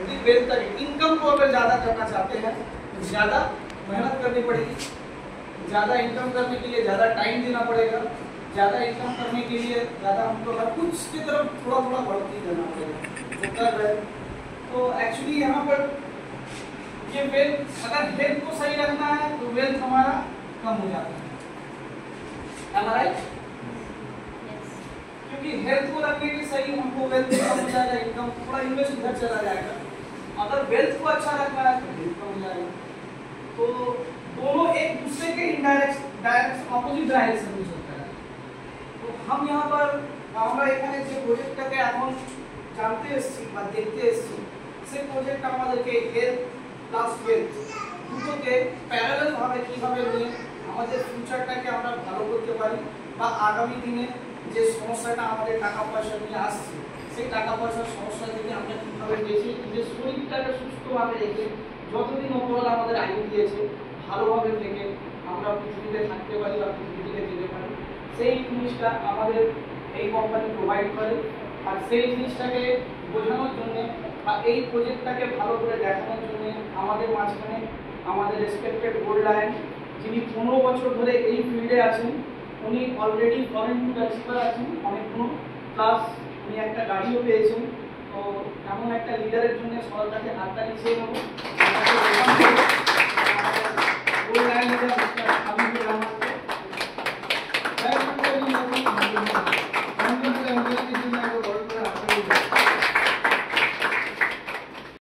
यदि वेल्थ तक इनकम को अगर ज़्यादा करना चाहते हैं तो ज़्यादा मेहनत करनी पड़ेगी, ज़्यादा इनकम करने के लिए ज़्यादा टाइम देना पड़ेगा, ज़्यादा इनकम करने के लिए ज़्यादा हमको हर कुछ की तरफ थोड़ा थोड़ा बढ़ती देना पड़ेगा जो कर रहे हैं। तो एक्चुअली यहाँ पर ये वेल्थ, अगर हेल्थ को सही रखना है तो वेल्थ हमारा कम हो जाता है, राइट? क्योंकि हेल्थ को रखने के सही हमको वेल्थ कम हो जाएगा, इनकम थोड़ा इन्वेस्ट उधर चला जाएगा। अगर वेल्थ को अच्छा रखना है तो हेल्थ कम हो जाएगा। तो दोनों एक दूसरे के डायरेक्ट ऑपोजिट डायरेक्शन में चलता है। तो हम यहाँ पर আমরা এখানে যে প্রজেক্টটাকে এখন জানতে এসেছি বা দেখতে এসেছি, সেই প্রজেক্ট আমাদেরকে হেলথ প্লাস ওয়েলথ দুটোকে প্যারালাল ভাবে কিভাবে নিয়ে আমাদের ফিউচারটাকে আমরা ভালো করতে পারি বা আগামী দিনে যে সমস্যাটা আমাদের টাকা পয়সা নিয়ে আসছে সেই টাকা পয়সার সমস্যা থেকে আমরা কিভাবে বেঁচে নিজের শরীরটাকে সুস্থভাবে রেখে যতদিন ওপরওয়ালা আমাদের আয়ু দিয়েছে ভালোভাবে থেকে আমরা পৃথিবীতে থাকতে পারি বা পৃথিবী থেকে যেতে পারি, সেই জিনিসটা আমাদের এই কোম্পানি প্রোভাইড করে। আর সেই জিনিসটাকে বোঝানোর জন্য বা এই প্রজেক্টটাকে ভালো করে দেখানোর জন্য আমাদের মাঝখানে আমাদের রেসপেক্টেড গোল্ড লায়ন যিনি 15 বছর ধরে এই ফিল্ডে আছেন, উনি অলরেডি ফরেন টু ট্রান্সফার আছেন অনেকগুলো, প্লাস উনি একটা গাড়িও পেয়েছেন। তো এমন একটা লিডারের জন্য সবার কাছে হাততালি চেয়ে নেব।